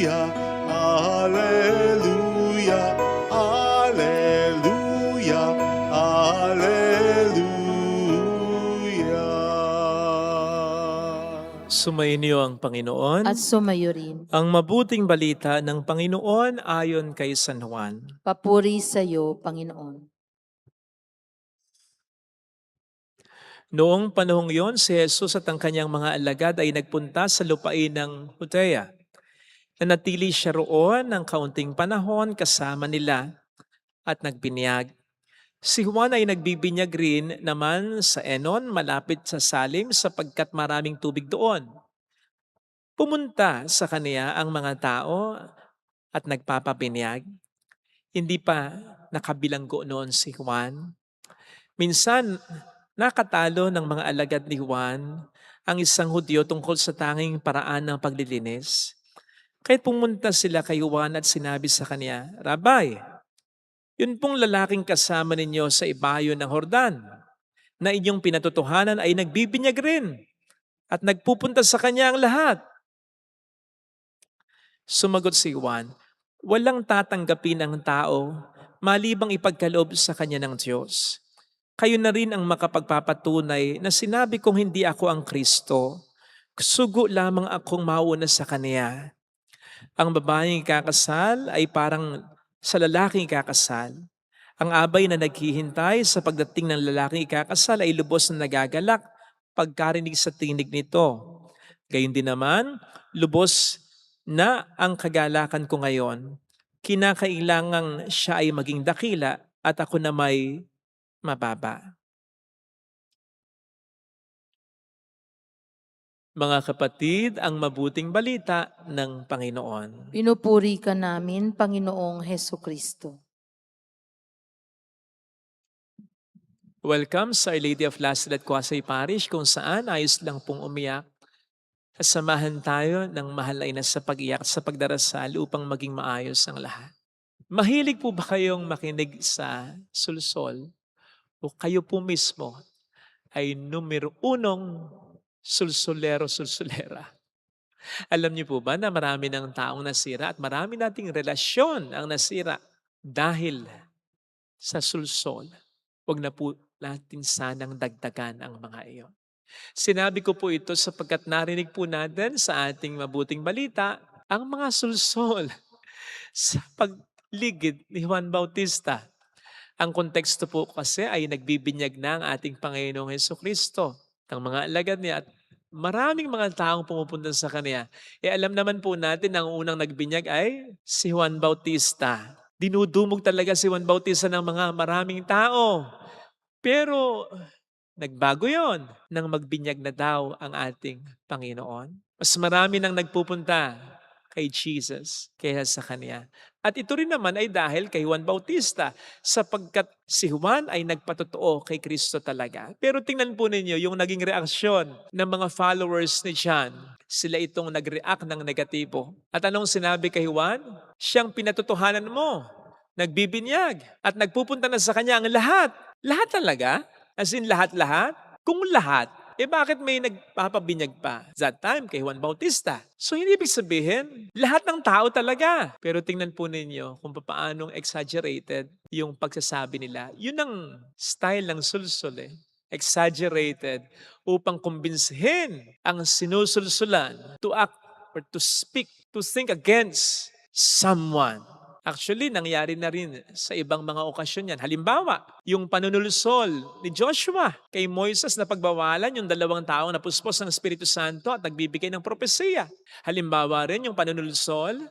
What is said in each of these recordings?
Alleluia, Alleluia, Alleluia. Sumainyo ang Panginoon. At sumayo rin. Ang mabuting balita ng Panginoon ayon kay San Juan. Papuri sa iyo, Panginoon. Noong panahong yon, si Jesus at ang kanyang mga alagad ay nagpunta sa lupain ng Judea. Nanatili siya roon ng kaunting panahon kasama nila at nagbinyag. Si Juan ay nagbibinyag rin naman sa Enon malapit sa Salim sapagkat maraming tubig doon. Pumunta sa kaniya ang mga tao at nagpapabinyag. Hindi pa nakabilanggo noon si Juan. Minsan, nakatalo ng mga alagad ni Juan ang isang Hudyo tungkol sa tanging paraan ng paglilinis. Kahit pumunta sila kay Juan at sinabi sa kanya, Rabay, yun pong lalaking kasama ninyo sa ibayo ng Hordan, na inyong pinatotohanan ay nagbibinyag rin at nagpupunta sa kanya ang lahat. Sumagot si Juan, walang tatanggapin ang tao malibang ipagkaloob sa kanya ng Diyos. Kayo na rin ang makapagpapatunay na sinabi kong hindi ako ang Kristo, sugo lamang akong mauna sa kaniya. Ang babaeng ikakasal ay parang sa lalaking ikakasal. Ang abay na naghihintay sa pagdating ng lalaking ikakasal ay lubos na nagagalak pagkarinig sa tinig nito. Gayun din naman, lubos na ang kagalakan ko ngayon. Kinakailangang siya ay maging dakila at ako na may mababa. Mga kapatid, ang mabuting balita ng Panginoon. Pinupuri ka namin, Panginoong Heso Kristo. Welcome sa Our Lady of Last at Quasay Parish kung saan ayos lang pong umiyak. Kasamahan tayo ng mahal na ina sa pag-iyak at sa pagdarasal upang maging maayos ang lahat. Mahilig po ba kayong makinig sa sulsol? O kayo po mismo ay numero unong sulsulera? Alam niyo po ba na marami ng taong nasira at marami nating relasyon ang nasira dahil sa sulsol? Huwag na po natin sanang dagdagan ang mga iyon. Sinabi ko po ito sapagkat narinig po natin sa ating mabuting balita ang mga sulsol sa pagligid ni Juan Bautista. Ang konteksto po kasi ay nagbibinyag na ang ating Panginoong Hesukristo, ang mga alagad niya at maraming mga taong pumupunta sa Kanya. Alam naman po natin na ang unang nagbinyag ay si Juan Bautista. Dinudumog talaga si Juan Bautista ng mga maraming tao. Pero nagbago yon nang magbinyag na daw ang ating Panginoon. Mas marami nang nagpupunta kay Jesus kaysa sa Kanya. At ito rin naman ay dahil kay Juan Bautista sapagkat si Juan ay nagpatotoo kay Kristo talaga. Pero tingnan po ninyo yung naging reaksyon ng mga followers ni John. Sila itong nag-react ng negatibo. At anong sinabi kay Juan? Siyang pinatotohanan mo, nagbibinyag at nagpupunta na sa Kanya ang lahat. Lahat talaga? As in lahat-lahat? Kung lahat, bakit may nagpapabinyag pa? That time, kay Juan Bautista. So hindi ibig sabihin, lahat ng tao talaga. Pero tingnan po ninyo kung paanong exaggerated yung pagsasabi nila. Yun ang style ng sulsul exaggerated upang kumbinsihin ang sinusulsulan to act or to speak, to think against someone. Actually, nangyari na rin sa ibang mga okasyon yan. Halimbawa, yung panunulusol ni Joshua kay Moises na pagbawalan yung 2 taong napuspos ng Espiritu Santo at nagbibigay ng propesiya. Halimbawa rin yung panunulusol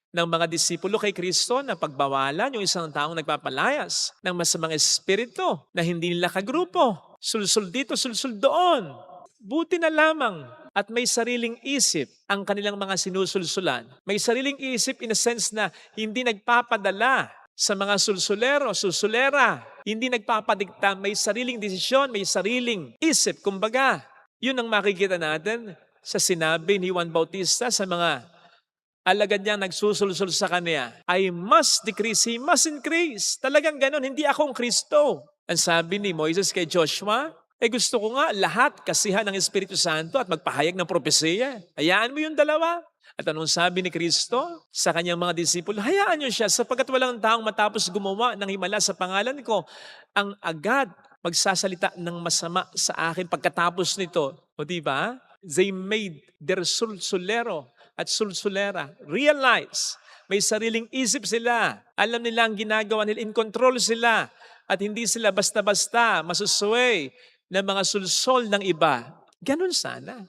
ng mga disipulo kay Kristo na pagbawalan yung isang taong nagpapalayas ng masamang espiritu na hindi nila kagrupo. Sulsul dito, sulsul doon. Buti na lamang at may sariling isip ang kanilang mga sinusulsulan. May sariling isip in a sense na hindi nagpapadala sa mga sulsulero, sulsulera. Hindi nagpapadikta, may sariling desisyon, may sariling isip. Kumbaga, yun ang makikita natin sa sinabi ni Juan Bautista sa mga alagad niyang nagsusulsul sa kanya. I must decrease, he must increase. Talagang ganon, hindi ako ang Kristo. Ang sabi ni Moises kay Joshua, gusto ko nga lahat kasihan ng Espiritu Santo at magpahayag ng propesiya. Hayaan mo yung 2. At anong sabi ni Kristo sa kanyang mga disipulo? Hayaan niyo siya sapagkat walang taong matapos gumawa ng himala sa pangalan ko ang agad magsasalita ng masama sa akin pagkatapos nito. O di ba? They made their sulsulero at sulsulera realize may sariling isip sila. Alam nila ang ginagawa nila. In control sila. At hindi sila basta-basta masusway ng mga sulsol ng iba. Ganun sana.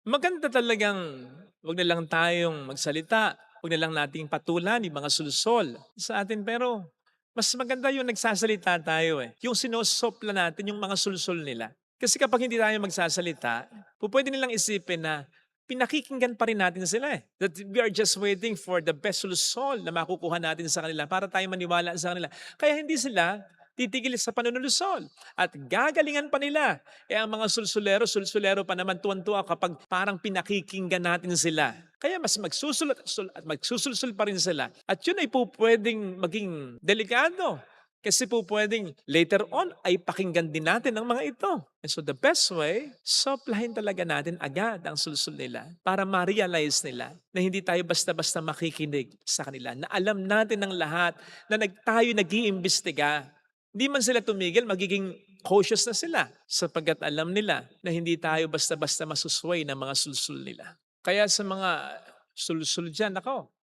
Maganda talagang wag na lang tayong magsalita. Wag na lang nating patulan yung mga sulsol sa atin. Pero mas maganda yung nagsasalita tayo eh. Yung sinosopla natin yung mga sulsol nila. Kasi kapag hindi tayo magsasalita, pwede nilang isipin na pinakikinggan pa rin natin sila eh. That we are just waiting for the best sulsol na makukuha natin sa kanila para tayo maniwala sa kanila. Kaya hindi sila titigil sa panunulusol. At gagalingan pa nila. Ang mga sulsulero pa naman tuwan-tuwa kapag parang pinakikinggan natin sila. Kaya mas magsusulat at magsusulsul pa rin sila. At yun ay pwedeng maging delikado. Kasi pwedeng later on ay pakinggan din natin ang mga ito. And so the best way, soplahin talaga natin agad ang sulsul nila para ma-realize nila na hindi tayo basta-basta makikinig sa kanila. Na alam natin ng lahat na tayo nag-iimbestiga. Hindi man sila tumigil, magiging cautious na sila sapagkat alam nila na hindi tayo basta-basta masusway ng mga sulsul nila. Kaya sa mga sulsul dyan,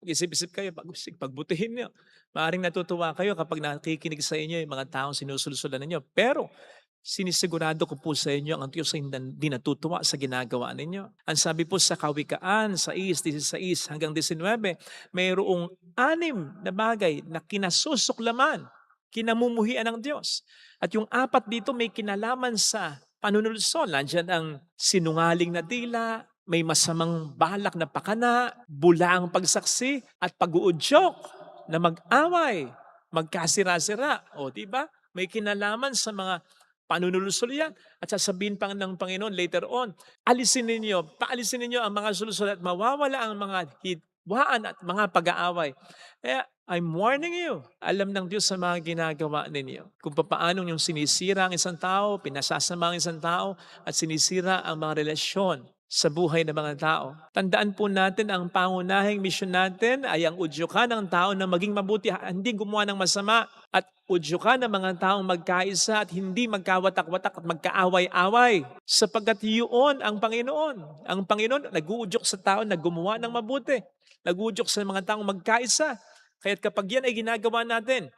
isip-isip kayo, pagbutihin niyo. Maaaring natutuwa kayo kapag nakikinig sa inyo yung mga taong sinusulsulan ninyo. Pero sinisigurado ko po sa inyo ang Diyos ay hindi natutuwa sa ginagawa ninyo. Ang sabi po sa Kawikaan 6:16 hanggang 19, mayroong 6 na bagay na kinasusuklaman, kinamumuhian ng Diyos. At yung 4 dito may kinalaman sa panunulsol. Nandiyan ang sinungaling na dila, may masamang balak na pakana, bulaang pagsaksi, at pag-uudyok na mag-away, magkasira-sira. O, di ba? May kinalaman sa mga panunulsol yan. At sasabihin pa ng Panginoon later on, paalisin ninyo ang mga sulsol at mawawala ang mga hidwaan at mga pag-aaway. Kaya, I'm warning you. Alam ng Diyos sa mga ginagawa ninyo. Kung paano yung sinisira ang isang tao, pinasasama ang isang tao, at sinisira ang mga relasyon sa buhay ng mga tao. Tandaan po natin ang pangunahing misyon natin ay ang udyukan ng tao na maging mabuti, hindi gumawa ng masama, at udyukan ng mga taong magkaisa at hindi magkawatak-watak at magkaaway-away. Sapagkat yun ang Panginoon. Ang Panginoon nag-uudyok sa tao na gumawa ng mabuti. Nag-uudyok sa mga taong magkaisa. Kaya't kapag yan ay ginagawa natin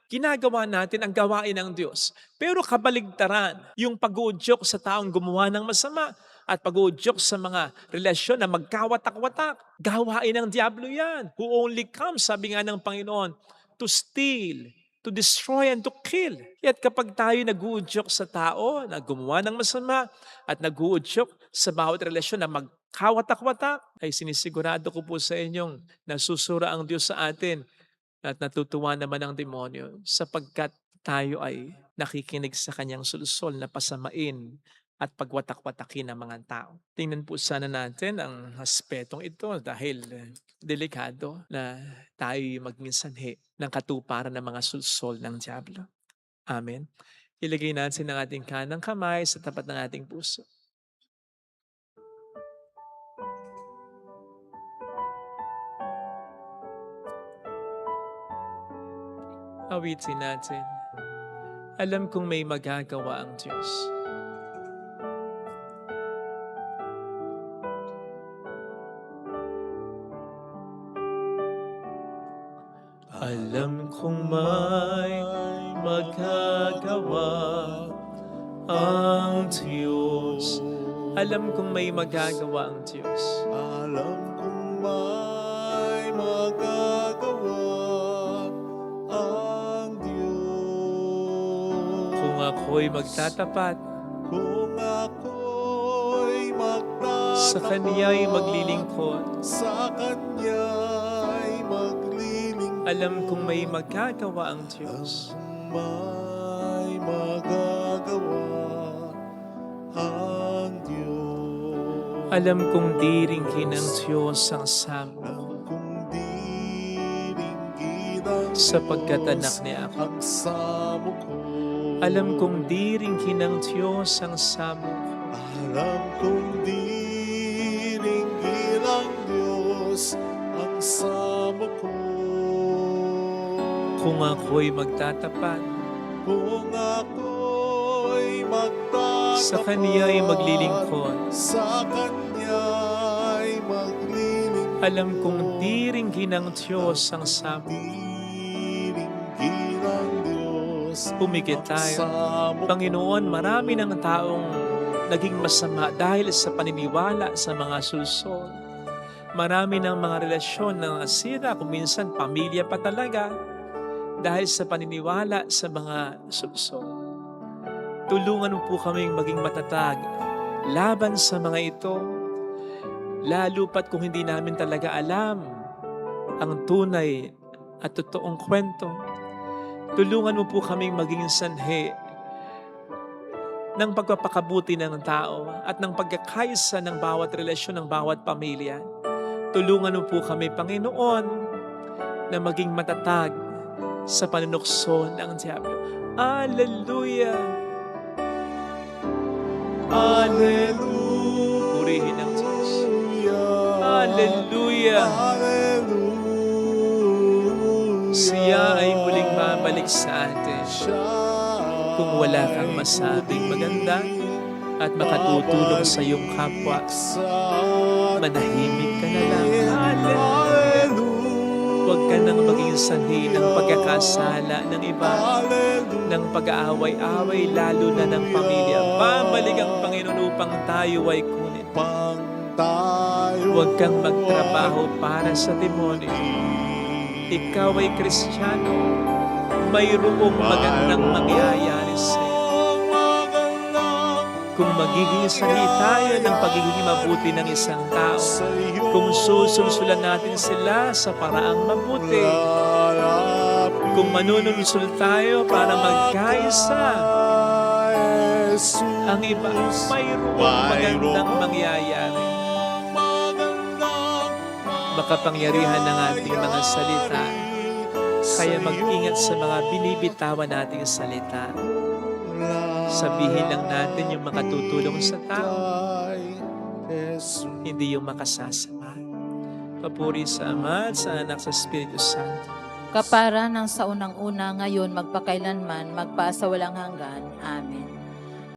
ang gawain ng Diyos. Pero kabaligtaran, yung pag-uudyok sa taong gumawa ng masama at pag-uudyok sa mga relasyon na magkawatak-watak, gawain ng Diablo yan. Who only comes, sabi nga ng Panginoon, to steal, to destroy, and to kill. Kaya't kapag tayo nag-uudyok sa tao na gumawa ng masama at nag-uudyok sa bawat relasyon na magkawatak-watak, ay sinisigurado ko po sa inyong nasusura ang Diyos sa atin at natutuwa naman ang demonyo sapagkat tayo ay nakikinig sa kanyang sulsol na pasamain at pagwatak-watakin ng mga tao. Tingnan po sana natin ang aspetong ito dahil delikado na tayo maging sanhi ng katuparan ng mga sulsol ng Diablo. Amen. Ilagay natin ang ating kanang kamay sa tapat ng ating puso. Awitin natin. Alam kong may magagawa ang Diyos. Alam kong may magagawa ang Diyos. Alam kong may magagawa ang Diyos. Alam kong may magagawa ang Diyos. Kung ako'y magtatapat, Kung ako'y magtatapat, sa Kanya'y maglilingkod. sa Kanya'y maglilingkod. Alam kong may magagawa ang Diyos. May magagawa ang Diyos. Alam kong diringkin ng Diyos ang samo Alam kong diringgin ang sapagkat Diyos anak niya ako. ang samo ko. Alam kong diringkin ng Diyos ang samo ko. Alam kong diringgin ang Diyos Diyos ang samo ko. Kung ako'y magtatapat, Kung ako'y magtatapat, sa Kaniya'y maglilingkod, sa Kanya'y maglilingkod, alam kong di ringgin ng Diyos ang samo. diringgin ng Diyos Pumikit ang tayo. samo ko. Panginoon, marami ng taong naging masama dahil sa paniniwala sa mga sulsol. Marami ng mga relasyon na nasira, kung minsan pamilya pa talaga, dahil sa paniniwala sa mga sulsol. Tulungan mo po kaming maging matatag laban sa mga ito, lalo pat kung hindi namin talaga alam ang tunay at totoong kwento. Tulungan mo po kaming maging sanhi ng pagpapakabuti ng tao at ng pagkakaisa ng bawat relasyon ng bawat pamilya. Tulungan mo po kami, Panginoon, na maging matatag sa panunukso ng Diablo. Hallelujah! Hallelujah. Purihin ang Diyos. Hallelujah! Hallelujah. Siya ay muling babalik sa atin. Kung wala kang masabing maganda at makatutulong sa iyong kapwa, manahimik ka na lang. Hallelujah! Huwag ka nang maging sanhi ng pagkakasala ng iba, ng pag-aaway-away, lalo na ng pamilya. Babalik ang Panginoon upang tayo ay kunin. Huwag kang magtrabaho para sa demonyo. Ikaw ay Kristiyano. Mayroong magandang mangyayari sa iyo. Kung magiging sanhi tayo ng pagiging mabuti ng isang tao, kung susulsulan natin sila sa paraang mabuti, kung manunulsul tayo para magkaisa, ang iba, mayroong magandang mangyayari. Makapangyarihan ng ating mga salita, kaya mag-ingat sa mga binibitawan nating salita. Sabihin lang natin yung makatutulong sa tao, hindi yung makasasama. Papuri sa Ama at sa Anak sa Espiritu Santo. Kapara ng sa unang-una, ngayon, magpakailanman, magpasawalang hanggan. Amen.